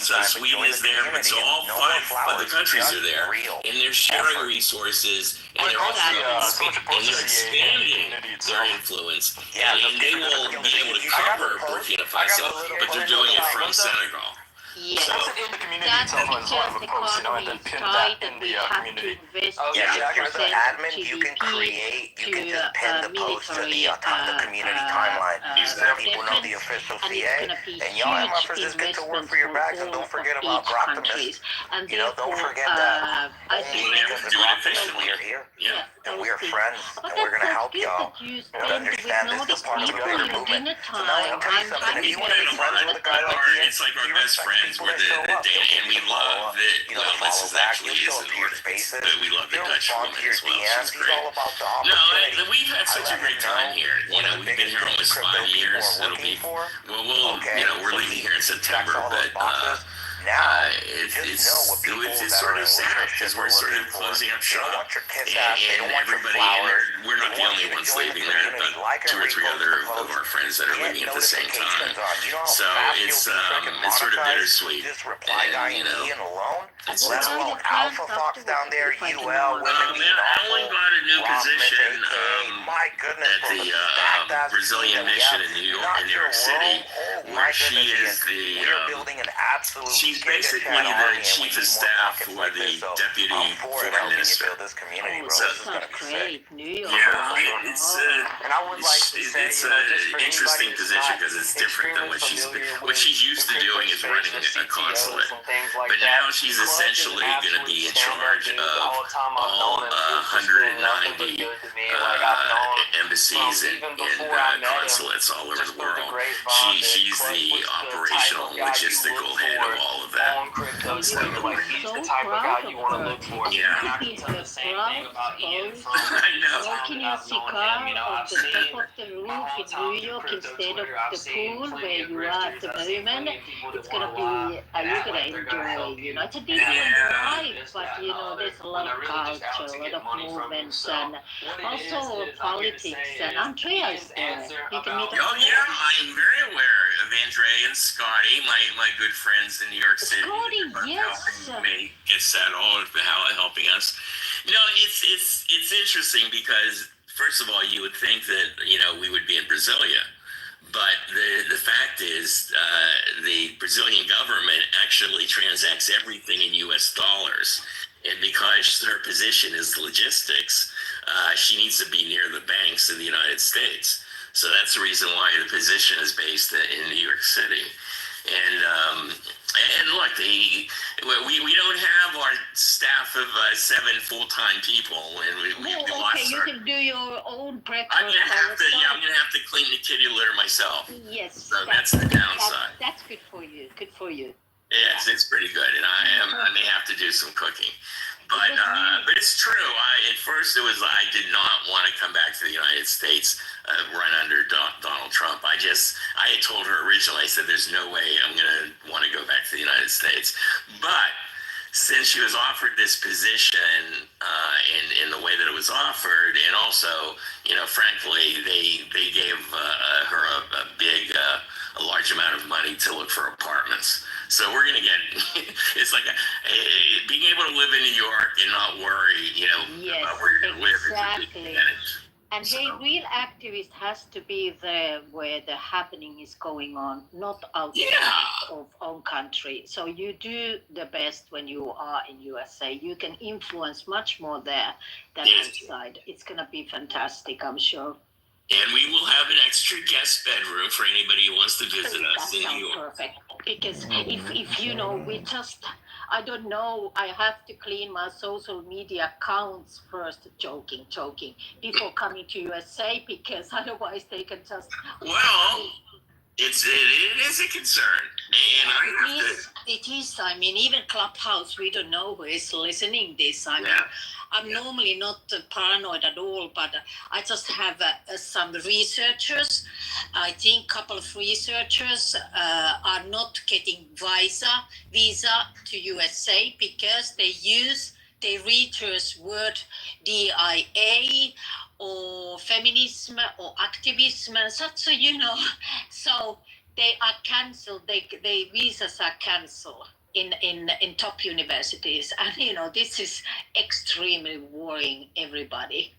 so Sweden is there, but so all 5 other countries are there, and they're sharing resources, and they're also expanding their influence, and they will be able to cover Burkina Faso, but they're doing it from Senegal. Yes. That's it in the community That's itself as well, because of course, you know, and then economy is pin tight that in and the we have to community. invest Yeah, if you're the 10% of admin, you can GDP create, you can to just pin the post to military the community timeline. So people know the defense, official and it's CA, going to be and y'all huge MFers just get to work investment for your for bags, and all don't of forget about each Groctimus. countries. And You know, don't therefore, forget that. I Only think because of do it Groctimus efficiently. we are here, Yeah. and those we are things. friends, But and we're going to that's help good y'all that you to spend understand with all this is these part of a people bigger in movement. dinner So now let me time. tell you something. If you want to be friends with a guy like Ian, It's like our you best respect friends people were that show up. You'll and we give a follow love up, it. you know, Well, this follow is back. actually You'll show is up an to your Nordic, spaces. but we love the He'll Dutch respond woman to your as well. DMs. She's He's great. all about the No, opportunity. we've had such a great time here. You know, we've been here almost 5 years. It'll be Okay, you know, we're so leaving he here in September, checks all those but boxes. Now, it's just know what people it's that sort are of in sad leadership because we're are sort looking of for. closing up They don't shop, want your kiss ass. They and don't want your everybody, flowers. we're not They the want only you to ones join the leaving there, community. but Like and 2 or 3 repost other the of post. our friends that are Get leaving at the same time. notifications on. You know how So fast it's you'll be freaking it's sort of monetized? bittersweet. Just reply guy And, you and know, Ian alone. it's Let What are alone your plans Alpha Fox down there, afterwards, if I can UL, know? women being man, awful. Alan got a new Ross Smith, position aka, my goodness, at from the the stacked ass Brazilian team that we mission have. in New Not York City, Jerome. Oh where my she goodness, is Ian. the We are building an absolute she's giga basically chat the army, and we chief need of more staff pockets for like the this. So deputy I'm for it, foreign helping you minister. build this community, Oh, bro. So This is sounds gonna be sick. great. New York. yeah, it's And I would like to say, it's you know, just for an interesting anybody that's position not because it's different than extremely what familiar she's used to with the doing crypto is running space, a the consulate. CTOs and things like But that. now she's Club is essentially going to be in charge dude. The of whole time I've all known him, he's just been nothing but 190 good to me. Like I've known embassies from even before I and met him, consulates all over just the through the world. grapevine, that She's Club the was the type operational, of guy you logistical look head for of all of that. on crypto You too. should Like be he's the so type of guy proud you of want to her. look for. Yeah. And I Be can tell her the same thing proud about Ian spouse, from I know. smoking your I've known cigar him. You know, on I've the top seen of the my roof whole in time New through York crypto instead of Twitter. I've the seen pool plenty where of you are at grifters. the I've seen moment. plenty of people that It's gonna want to lie be, and you're act gonna like they're gonna help enjoy. you. You know, it's a And different act life, this, but that, you and the know, other, there's a when lot they're of really just out culture, to a lot get of money from you. movements, So and what it also is I'm here to politics. say And is Andrea is Ian's there. answer You can about meet Oh Andrea. yeah, I'm very aware of Andre and Scotty, my good friends in New York City, Scotty, for yes. helping me get settled, helping us. You know, it's interesting because first of all, you would think that we would be in Brasilia, but the fact is the Brazilian government actually transacts everything in U.S. dollars, and because her position is logistics, she needs to be near the banks in the United States. So that's the reason why the position is based in New York City. And look, we don't have our staff of 7 full-time people, and we Oh, lost okay, you our. can do your own breakfast. I'm gonna have to. by Yeah, I'm gonna have to clean the kitty litter myself. Yes, So that's the downside. That's good for you. Good for you. Yeah, it's pretty good, and I may have to do some cooking, but it's true. At first it was I did not want to come back to the United States, run under Donald Trump. I had told her originally. I said, "There's no way I'm gonna want to go back to the United States," but since she was offered this position in the way that it was offered, and also, frankly, they gave her a large amount of money to look for apartments. So we're gonna get. It's like being able to live in New York and not worry, Yes, about where you're gonna live. It's a big exactly. advantage. And the real activist has to be there where the happening is going on, not outside of own country. So you do the best when you are in USA. You can influence much more there than outside. It's gonna be fantastic, I'm sure. And we will have an extra guest bedroom for anybody who wants to visit us in New York. Perfect. Because if we just, I don't know, I have to clean my social media accounts first, joking, before coming to USA, because otherwise they can just. Well, it is a concern, and I have to. It is. I mean, even Clubhouse, we don't know who is listening this. I'm normally not paranoid at all, but I just have some researchers. I think a couple of researchers are not getting visa to USA because they research word DIA or feminism or activism and such, so they are cancelled. They visas are cancelled in top universities, and this is extremely worrying everybody.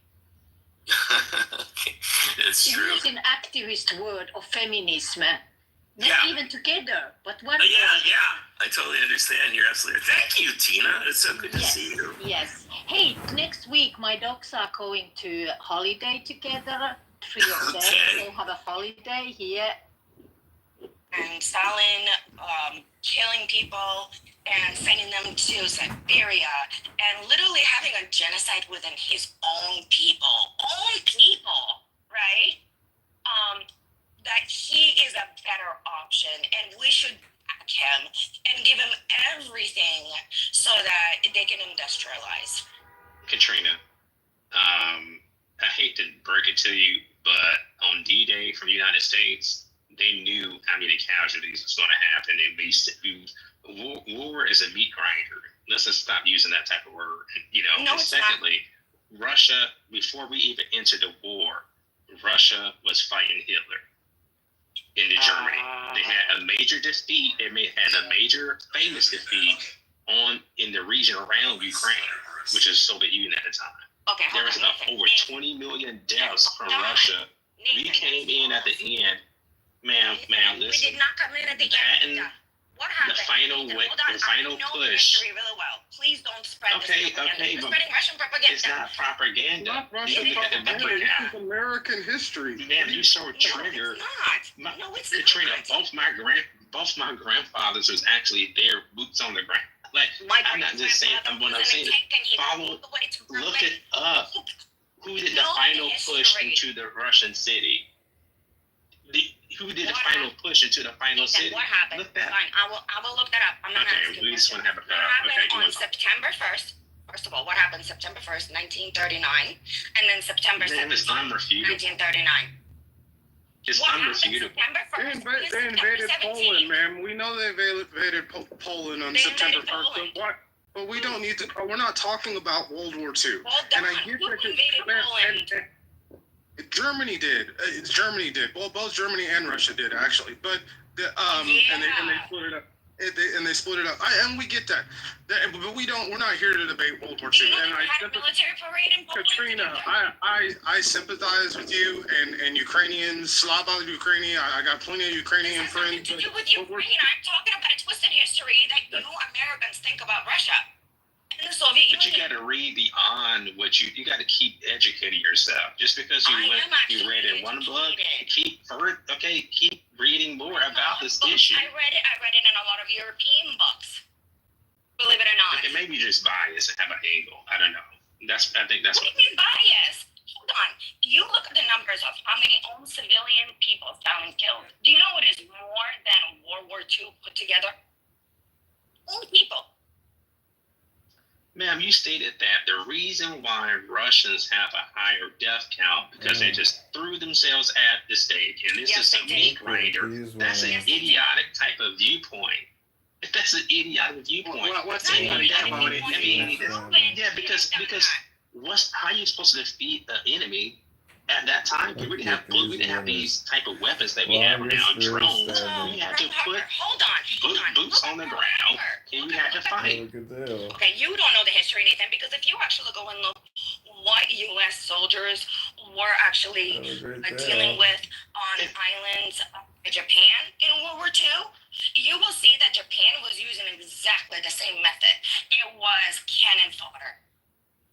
It's true. Using activist word of feminism not even together, but what? Yeah. I totally understand. You're absolutely. Thank you, Tina. It's so good to see you. Yes. Hey, next week my dogs are going to holiday together. 3 of them. They have a holiday here. And Stalin killing people and sending them to Siberia and literally having a genocide within his own people, right? That he is a better option, and we should back him and give him everything so that they can industrialize. Katrina, I hate to break it to you, but on D-Day from the United States, they knew how many casualties was going to happen. War is a meat grinder. Let's just stop using that type of word. No, and secondly, Russia, before we even entered the war, Russia was fighting Hitler in Germany. They had a major defeat. They had a major famous defeat in the region around Ukraine, which is Soviet Union at the time. Okay, there was about over 20 million deaths from Russia. We came in at the end. Ma'am, listen. We did not come in at the end. What happened? The final push. History really well. Please don't spread Okay, You're spreading Russian propaganda. It's not propaganda. Not Russian propaganda. This is American history. Man, you so triggered. No, it's Katrina, not. both my grandfathers was actually there, boots on the ground. Like, I'm not just saying. What I'm saying is, look it up. Who did the final push into the Russian city? Who did the final push into the final city? What happened? Look that. Fine, I will look that up. I'm not asking. We just want to have a What happened on September 1st? First of all, what happened September 1st, 1939, and then September 2nd, it's unrefutable. 1939. It's unrefutable. They invaded Poland, man. We know they invaded Poland on September 1st. But we don't need to. We're not talking about World War II. And I get that. Germany did. Germany did. Well, both Germany and Russia did actually. But and they split it up. They split it up. And we get that. But we don't. We're not here to debate World War II. And Katrina, I sympathize with you and Ukrainians, Slava Ukrainian. I got plenty of Ukrainian friends. To do with Ukraine, I'm talking about a twisted history that you Americans think about Russia. The Soviet Union. But you got to read beyond what you got to keep educating yourself. Just because you read in one book, keep reading more about this issue. I read it in a lot of European books. Believe it or not. Okay, maybe you're just biased and have an angle. I don't know. I think that's what do you mean biased? Hold on. You look at the numbers of how many own civilian people Stalin killed. Do you know it is more than World War II put together? Own people. Ma'am, you stated that the reason why Russians have a higher death count because they just threw themselves at the stake, and this is a meat grinder. That's an idiotic type of viewpoint. That's an idiotic viewpoint. What's idiotic about it? Because how are you supposed to defeat the enemy? At that time, we didn't have these type of weapons that we have now, drones. We had to put boots on the ground, and we had to fight. Okay, you don't know the history, Nathan, because if you actually go and look what U.S. soldiers were actually dealing with on islands of Japan in World War II, you will see that Japan was using exactly the same method. It was cannon fodder.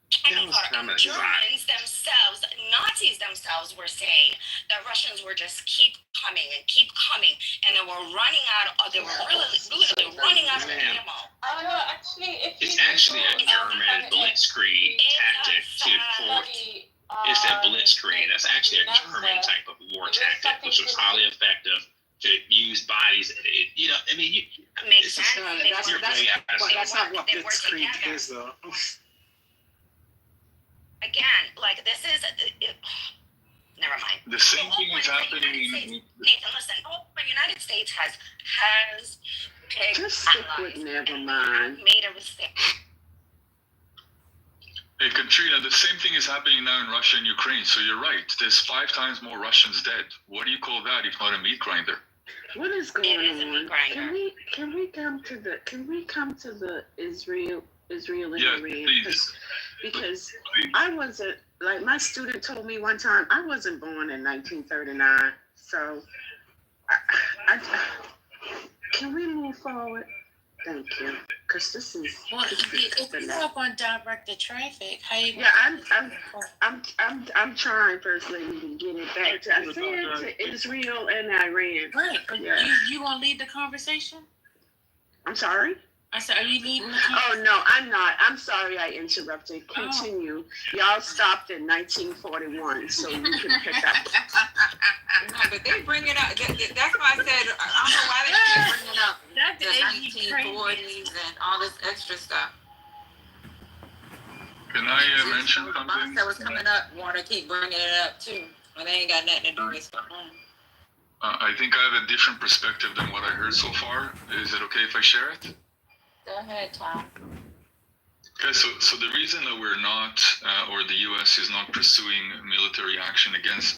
Germans themselves, Nazis themselves were saying that Russians were just keep coming, and they were running out of, literally running out of ammo. It's actually a German blitzkrieg tactic it's a blitzkrieg. That's actually a German type of war tactic, which was highly effective to use bodies. Makes sense. That's not what blitzkrieg is, though. Again, this is never mind. The same thing is happening. Nathan, listen. The United States has picked just stick with never mind. Made a mistake. Hey, Katrina, the same thing is happening now in Russia and Ukraine. So you're right. There's 5 times more Russians dead. What do you call that if not a meat grinder? What is going on? Can we come to the Israel and Iran? Because I wasn't, like my student told me one time, I wasn't born in 1939. So Can we move forward? Thank you. Because this is. Well, if you up on directed traffic, how you? Yeah, I'm trying, First Lady, to get it back. I said to Israel and Iran. Right, but yeah. you want to lead the conversation? I'm sorry. I said, are you leading the Oh conversation? no, I'm not. I'm sorry, I interrupted. Continue. Y'all stopped in 1941, so you can pick up. No, but they bring it up. That's why I said I don't know why they keep bringing up the 1940s and all this extra stuff. Can I mention The boss something? that was coming up want to keep bringing it up too. Well, they ain't got nothing to do with stuff. I think I have a different perspective than what I heard so far. Is it okay if I share it? Go ahead, Tom. Okay, so the reason that we're not, or the U.S. is not pursuing military action against